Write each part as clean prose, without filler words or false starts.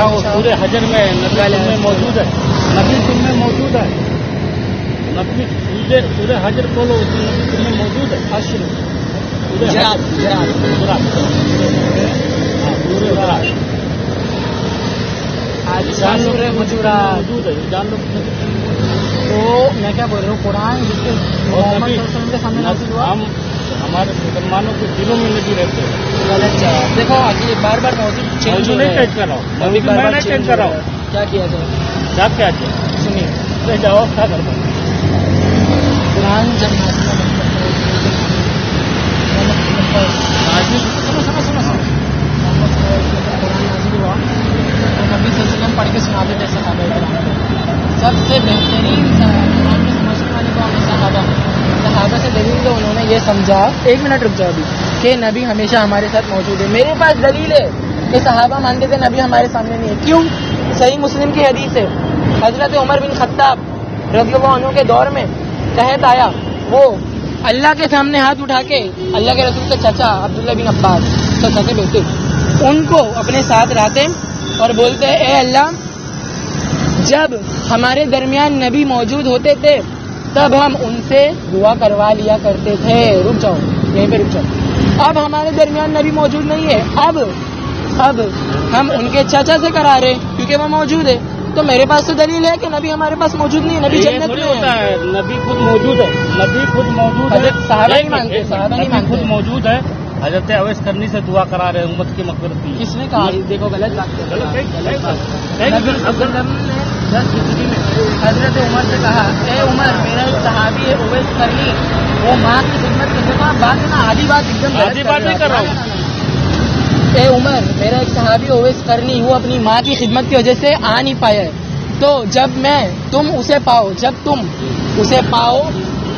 سورہ حجر میں نبی میں موجود ہے، نبی تم میں موجود ہے، نبی سورہ حجر کھولو، اس میں نبی تم میں موجود ہے. سورہ حجرات موجود ہے، جان لو. تو میں کیا بول رہا ہوں، قرآن جس کے محمد صلی اللہ علیہ وسلم کے سامنے نازل ہوا، ہم ہمارے مسلمانوں کے دلوں میں نبی رہتے ہیں. غلط جواب. دیکھو اگلی بار بار موضوع چینج ہو نہیں رہا ہے، چینج کر رہا ہوں، ابھی بار میں بار نہیں چینج چینج ہو کر رہا رہا ہوں. ہے. کیا کیا جائے جب کیا چاہیے سنیے. جواب کیا کرتا ہوں. قرآن جب نازل ہوا، قرآن نازل ہوا تو نبی صلی اللہ علیہ وسلم پڑھ کے سناتے تھے صحابہ کرام کو. سب سے بہترین قرآن کے سمجھنے والے کو صحابہ سے دلیل تو انہوں نے یہ سمجھا. 1 منٹ رک جاؤ ابھی، کہ نبی ہمیشہ ہمارے ساتھ موجود ہے. میرے پاس دلیل ہے کہ صحابہ مانتے تھے نبی ہمارے سامنے نہیں ہے. کیوں؟ صحیح مسلم کی حدیث ہے. حضرت عمر بن خطاب رضی اللہ عنہ کے دور میں قحط آیا، وہ اللہ کے سامنے ہاتھ اٹھا کے اللہ کے رسول کے چچا عبداللہ بن عباس چچا کے بیٹے ان کو اپنے ساتھ لاتے اور بولتے اے اللہ، جب ہمارے درمیان نبی موجود ہوتے تھے تب ہم ان سے دعا کروا لیا کرتے تھے. رک جاؤ یہیں پہ رک جاؤ. اب ہمارے درمیان نبی موجود نہیں ہے، اب ہم ان کے چچا سے کرا رہے کیونکہ وہ موجود ہے. تو میرے پاس تو دلیل ہے کہ نبی ہمارے پاس موجود نہیں ہے، نبی جنت میں ہے. نبی خود موجود ہے، نبی خود موجود ہے. حضرت صحابہ نہیں مانتے، صحابہ نہیں نبی خود مانتے. موجود ہے. حضرت اویس کرنی سے دعا کرا رہے ہیں امت کی مغفرت کی. کس نے کہا؟ دیکھو غلط بات کر رہے ہیں. نبی صلی اللہ علیہ وسلم نے 10 ہجری میں حضرت عمر سے کہا اے عمر، میرا ایک صحابی ہے اویس کرنی، وہ ماں کی خدمت کرنے کا بات ہے نا، آدھی بات ایک دم آدھی بات نہیں کر رہا ہوں. اے عمر، میرا ایک صحابی اویس کرنی، وہ اپنی ماں کی خدمت کی وجہ سے آ نہیں پایا ہے، تو جب تم اسے پاؤ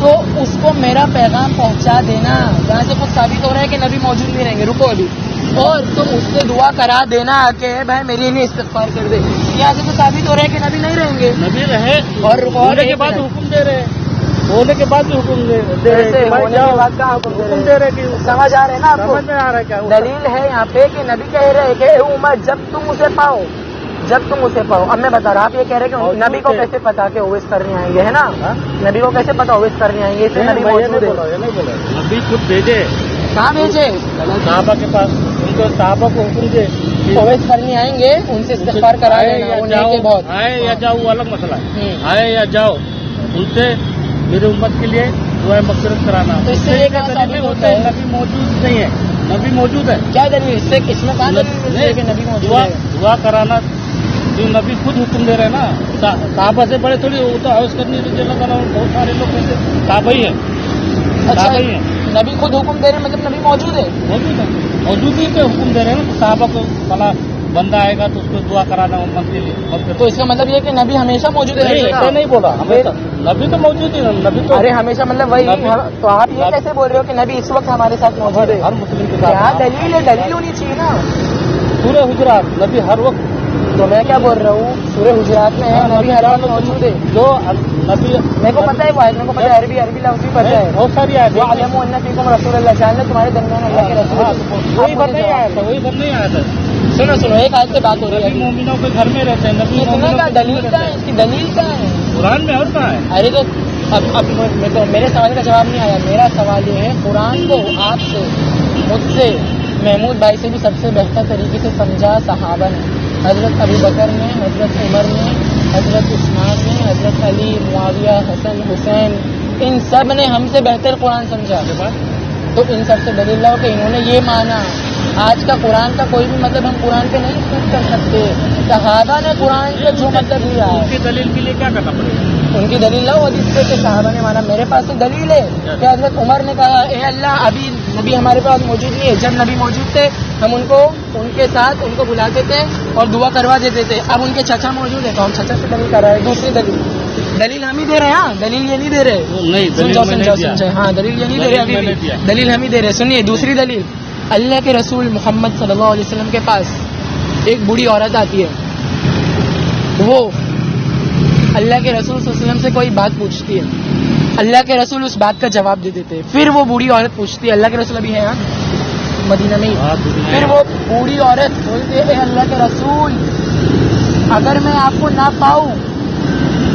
تو اس کو میرا پیغام پہنچا دینا. جہاں سے کچھ ثابت ہو رہا ہے کہ نبی موجود نہیں رہیں گے. رکو ابھی. اور تم اس سے دعا کرا دینا کہ بھائی میری لیے استغفار کر دے. یہاں سے تو ثابت ہو رہا ہے کہ نبی نہیں رہیں گے. نبی رہے اور ہونے کے بعد حکم دے رہے، ہونے کے بعد حکم دے رہے کہ سمجھ آ رہے ہیں نا آپ کو؟ سمجھ میں آ رہا ہے کیا دلیل ہے یہاں پہ کہ نبی کہہ رہے ہیں کہ اے عمر، جب تم اسے پاؤ. اب میں بتا رہا، آپ یہ کہہ رہے کہ نبی کو کیسے پتا کہ اویس کرنے آئیں گے، ہے نا؟ نبی کو کیسے پتا اویس کرنے آئیں گے؟ اس میں نبی موجود ہے. نبی خود بھیجے، کہاں بھیجے؟ صحابہ کے پاس، ان کو صحابہ کو حکم دے اویس کرنے آئیں گے، ان سے استغفار کرا لینا. وہ نیک ہے بہت. آئے یا جاؤ وہ الگ مسئلہ ہے. آئے یا جاؤ، ان سے میری امت کے لیے دعائیں مغفرت کرانا. تو اس سے یہ کہاں ثابت ہوتا ہے نبی موجود نہیں ہے؟ نبی موجود ہے. کیا دلیل؟ اس میں کہاں دلیل ملتی ہے کہ نبی موجود ہے؟ دعا کرانا جو نبی خود حکم دے رہے ہیں نا. صحابہ سے بڑے تھوڑی، وہ تو حوض کرنی رضی اللہ تعالیٰ عنہ بہت سارے لوگ ایسے صحابہ ہی ہیں. اچھا، نبی خود حکم دے رہے ہیں مطلب نبی موجود ہے. موجود ہی تو حکم دے رہے ہیں نا. تو صحابہ کو بلا بندہ آئے گا تو اس کو دعا کرانا امت کے لیے. تو اس کا مطلب یہ کہ نبی ہمیشہ موجود ہے. ایسا نہیں بولا، ہمیشہ نبی تو موجود ہی ہے. نبی تو ارے ہمیشہ مطلب وہی. تو آپ یہ کیسے بول رہے ہو کہ نبی اس وقت ہمارے ساتھ موجود ہے؟ ہر مسلم کے کیا ساتھ دلیل ہے؟ دلیل ہونی چاہیے نا. سورہ حجرات نبی ہر وقت. تو میں کیا بول رہا ہوں، سورہ حجرات میں ہے نبی ہر وقت موجود ہے. جو نبی میرے کو پتا ہے، وہ میرے کو پتا ہے، عربی لفظ بھی پتا ہے. بہت ساری آئے وَعَلَمُوا أَنَّ فِيكُمْ رَسُولَ اللَّهِ، جان لو تمہارے درمیان اللہ کے رسول. وہی بند نہیں آیا تھا. سنو ایک آیت سے بات ہو رہی ہے. مومنوں کے گھر میں رہتے ہیں نبی. اتنے کا دلیل کیا ہے؟ اس کی دلیل کیا ہے؟ قرآن میں اور کہاں ہے؟ ارے تو اب میرے سوال کا جواب نہیں آیا. میرا سوال یہ ہے، قرآن کو آپ سے، مجھ سے، محمود بھائی سے بھی سب سے بہتر طریقے سے سمجھا صحابہ نے. حضرت ابو بکر نے، حضرت عمر نے، حضرت عثمان نے، حضرت علی، معاویہ، حسن، حسین، ان سب نے ہم سے بہتر قرآن سمجھا. تو ان سب سے دلیل لاؤ کہ انہوں نے یہ مانا. آج کا قرآن کا کوئی بھی مطلب ہم قرآن پہ نہیں سوچ کر سکتے. صحابہ نے قرآن سے جو مطلب لیا ہے، ان کی دلیل کے لیے کیا کرنا پڑے گا؟ ان کی دلیل لاؤ حدیث پہ کہ صحابہ نے مانا. میرے پاس تو دلیل ہے کہ حضرت عمر نے کہا اے اللہ، ابھی نبی ہمارے پاس موجود نہیں ہے، جب نبی موجود تھے ہم ان کے ساتھ ان کو بلاتے تھے اور دعا کروا دیتے تھے. اب ان کے چچا موجود ہے تو ہم چچا سے دلیل کر رہے ہیں. دوسری دلیل ہم ہی دے رہے ہیں. ہاں، دلیل یہ نہیں دے رہے. سمجھو. ہاں، دلیل یہ نہیں دے رہے ابھی. دلیل ہم ہی دے رہے. سنیے دوسری دلیل. اللہ کے رسول محمد صلی اللہ علیہ وسلم کے پاس ایک بوڑھی عورت آتی ہے. وہ اللہ کے رسول صلی اللہ علیہ وسلم سے کوئی بات پوچھتی ہے. اللہ کے رسول اس بات کا جواب دے دیتے. پھر وہ بوڑھی عورت پوچھتی ہے، اللہ کے رسول ابھی ہے مدینہ میں ہی. پھر وہ بوڑھی عورت بولتی ہے اے اللہ کے رسول، اگر میں آپ کو نہ پاؤں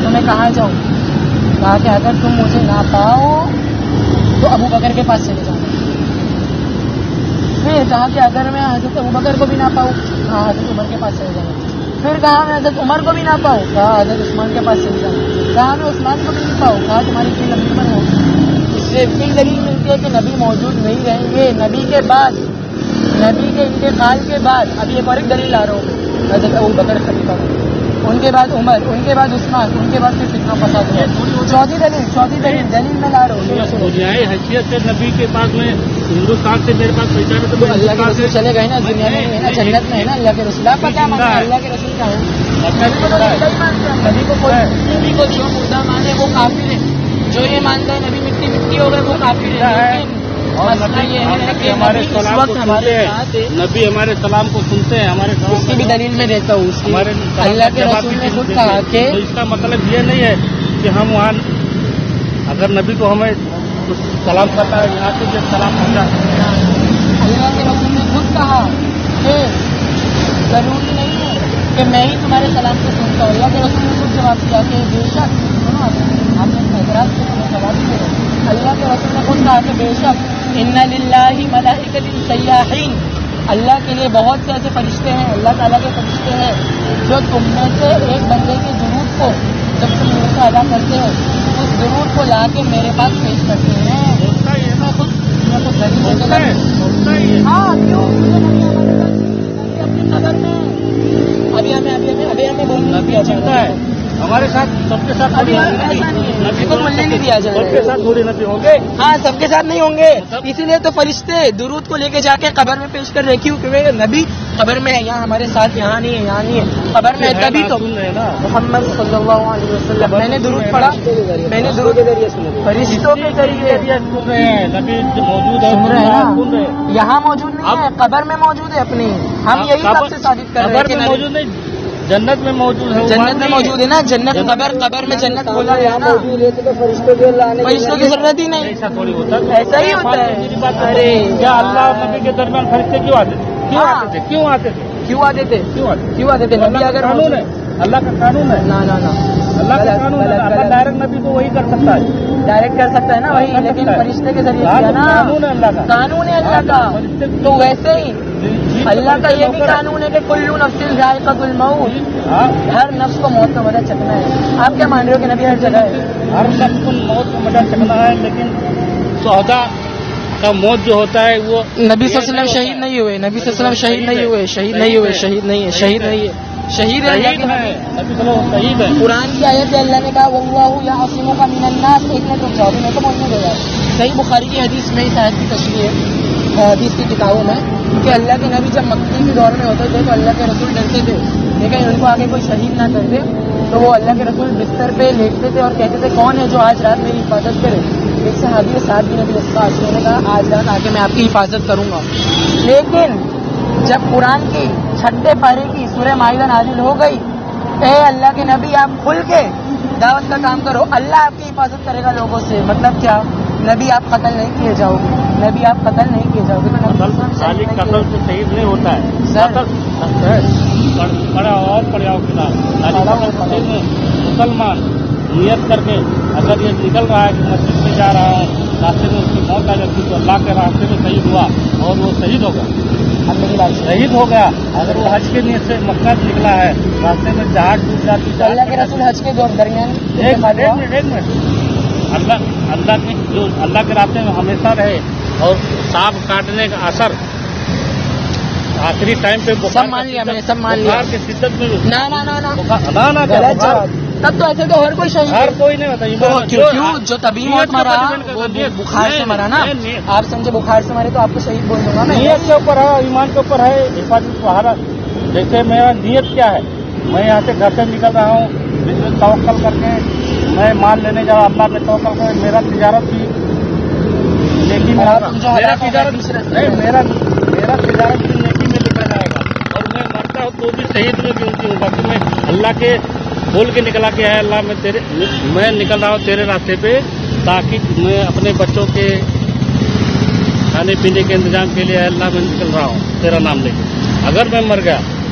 تو میں کہاں جاؤں؟ کہا کہ اگر تم مجھے نہ پاؤ تو ابو بکر کے پاس چلے جانا. پھر کہا کہ اگر میں حضرت ابو بکر کو بھی نہ پاؤں, کہا حضرت عمر کے پاس چلے جانا. پھر کہا میں حضرت عمر کو بھی نہ پاؤں, کہا حضرت عثمان کے پاس چلے جانا. کہا میں عثمان کو بھی نہیں پاؤں, کہا تمہاری اتنی لمبی عمر ہو. اس سے پھر دلیل ملتی ہے کہ نبی موجود نہیں رہیں گے. نبی کے بعد, نبی کے انتقال کے بعد, ابھی ایک اور ایک دلیل لا رہا ہوں, حضرت ابو بکر خلیفہ, ان کے بعد عمر, ان کے بعد عثمان, ان کے بعد پھر فتنہ فساد ہوا. چوتھی دلیل میں لا رہا ہوں. دنیائی حیثیت سے نبی کے پاس میں ہندوستان سے میرے پاس پہنچانے تو تو اللہ کے رسول چلے گئے نا, دنیا میں ہے نا, جنت میں ہے نا اللہ کے رسول. آپ کا کیا ماننا ہے اللہ کے رسول کا ہے؟ نبی کو جو مردہ مانے وہ کافر ہے, جو یہ مانتا ہے نبی مٹی مٹی ہو گئے وہ کافر ہے. اور نبی ہمارے سلام کو سنتے ہیں, نبی ہمارے سلام کو سنتے ہیں, ہمارے اس کی بھی دلیل میں دیتا ہوں. اس کی اللہ کے رسول نے خود کہا کہ اس کا مطلب یہ نہیں ہے کہ ہم وہاں اگر نبی کو ہمیں سلام کرتا ہے یہاں سے جب سلام ہوتا ہے. اللہ کے رسول نے خود کہا کہ ضروری نہیں ہے کہ میں ہی تمہارے سلام کو سنتا ہوں. اللہ کے رسول نے خود جواب دیا کہ بے شک, سنو آپ نے حضرات کو جواب دیا. اللہ کے رسول نے خود کہا کہ بے شک ان للہ ملائکۃ سیاحین, اللہ کے لیے بہت سے ایسے فرشتے ہیں, اللہ تعالیٰ کے فرشتے ہیں جو تم میں سے ایک بندے کے درود کو جب تم میرے سے ادا کرتے ہو اس درود کو لا کے میرے پاس پیش کرتے ہیں. ہوتا ہی ہے نا, خود ہوتا ہے. ہاں کیوں اپنی قدر میں ابھی ہمیں بولنا دیا جاتا ہے. ہمارے ساتھ سب کے ساتھ ابھی نبی کو ملنے نہیں دیا جائے. سب کے ساتھ تھوڑی نبی ہوں گے. ہاں سب کے ساتھ نہیں ہوں گے, اسی لیے تو فرشتے درود کو لے کے جا کے قبر میں پیش کر رہے. کیوں کہ نبی قبر میں ہے, یہاں ہمارے ساتھ یہاں نہیں ہے, یہاں نہیں ہے, قبر میں ہے. تبھی تو محمد صلی اللہ علیہ وسلم میں نے درود پڑھا, میں نے درود کے ذریعے سنا, فرشتوں کے ذریعے نبی موجود ہے, سن رہے ہیں نا, یہاں موجود نہیں ہے, قبر میں موجود ہے اپنی. ہم یہی سب سے ثابت کر رہے ہیں کہ موجود نہیں, جنت میں موجود ہے. جنت میں موجود ہے نا, جنت قبر میں جنت بولا گیا نا, فرشتوں کی ضرورت ہی نہیں. ایسا تھوڑی ہوتا ہے, ایسا ہی ہوتا ہے. ارے کیا اللہ اور نبی کے درمیان فرشتے کیوں آتے تھے؟ کیوں آتے تھے؟ نبی اگر قانون ہے, اللہ کا قانون ہے. نا اللہ کا قانون ہے. اللہ ڈائریکٹ نبی کو وہی کر سکتا ہے, ڈائریکٹ کر سکتا ہے نا وہی, لیکن فرشتے کے ذریعے کیا نا, قانون ہے اللہ کا, قانون ہے اللہ کا. تو ویسے ہی اللہ کا یہ بھی قانون ہے کہ کل نفس ذائقۃ الموت, ہر نفس کو موت کا مزہ چکھنا ہے. آپ کیا مان رہے ہو کہ نبی ہر جگہ ہے؟ ہر نفس کو موت کا مزہ چکھنا ہے, لیکن شہداء کا موت جو ہوتا ہے وہ نبی صلی اللہ علیہ وسلم شہید نہیں ہوئے, نبی صلی اللہ علیہ وسلم شہید نہیں ہوئے, شہید نہیں ہے, شہید ہے. قرآن کی آیت ہے, اللہ نے کہا واللہ یعصمک من الناس. ایک منٹ رک جاؤ, میں تو پہنچنے دے گا. صحیح بخاری کی حدیث میں اس آیت کی تشریح ہے حدیث کی کتابوں میں, کہ اللہ کے نبی جب مکے کے دور میں ہوتے تھے تو اللہ کے رسول ڈرتے تھے, لیکن ان کو آگے کوئی شہید نہ کر دے, تو وہ اللہ کے رسول بستر پہ لیٹتے تھے اور کہتے تھے کون ہے جو آج رات میری حفاظت کرے. ایک صحابی ساتھ بھی نبی صلی اللہ علیہ وسلم نے کہا آج رات آ کے میں آپ کی حفاظت کروں گا. لیکن جب قرآن کی 6 پارے کی سورہ مائدہ نازل ہو گئی, اے اللہ کے نبی آپ کھل کے دعوت کا کام کرو, اللہ آپ کی حفاظت کرے گا لوگوں سے. مطلب کیا, نبی آپ قتل نہیں کیے جاؤ گے, نبی آپ قتل نہیں کیے جاؤ گے. خالی قتل سے شہید نہیں ہوتا ہے, پڑا اور پڑاؤ کے ساتھ مسلمان نیت کر کے اگر یہ نکل رہا ہے کہ مسجد میں جا رہا ہوں, راستے میں اس کی موت آ جاتی تو اللہ کے راستے میں شہید ہوا اور وہ شہید ہوگا, شہید ہو گیا. اگر وہ حج کے نیت سے مکہ سے نکلا ہے, راستے میں جہاز ڈوب جاتی ہے. اللہ کے رسول حج کے درمیان ایک منٹ اللہ کی جو اللہ کے راستے میں ہمیشہ رہے, اور سانپ کاٹنے کا اثر آخری ٹائم پہ سب مان لیا, میں نے سب مان لیا. بخار کی شدت میں تب تو ایسے تو ہر کوئی شہید, ہر کوئی نہیں ہوتا. کیوں جو طبی موت مرا وہ بخار سے مرا نا, آپ سمجھے بخار سے مرے تو آپ کو شہید بول دوں گا میں. نیت کے اوپر ہے, ایمان کے اوپر ہے, حفاظت سہارا. جیسے میرا نیت کیا ہے, میں یہاں سے گھر سے نکل رہا ہوں, توکل کر کے میں مال لینے جا رہا ہوں, اللہ پہ توکل کر, میرا تجارت بھی نیکی میں, میرا تجارت بھی نیکی میں لکھا جائے گا, اور میں مرتا ہوں تو بھی شہید میں کیوں ہوں گا, کہ میں اللہ کے بول کے نکلا کہ ہے اللہ میں نکل رہا ہوں تیرے راستے پہ, تاکہ میں اپنے بچوں کے کھانے پینے کے انتظام کے لیے اللہ میں نکل رہا ہوں تیرا نام لے کے. اگر میں مر گیا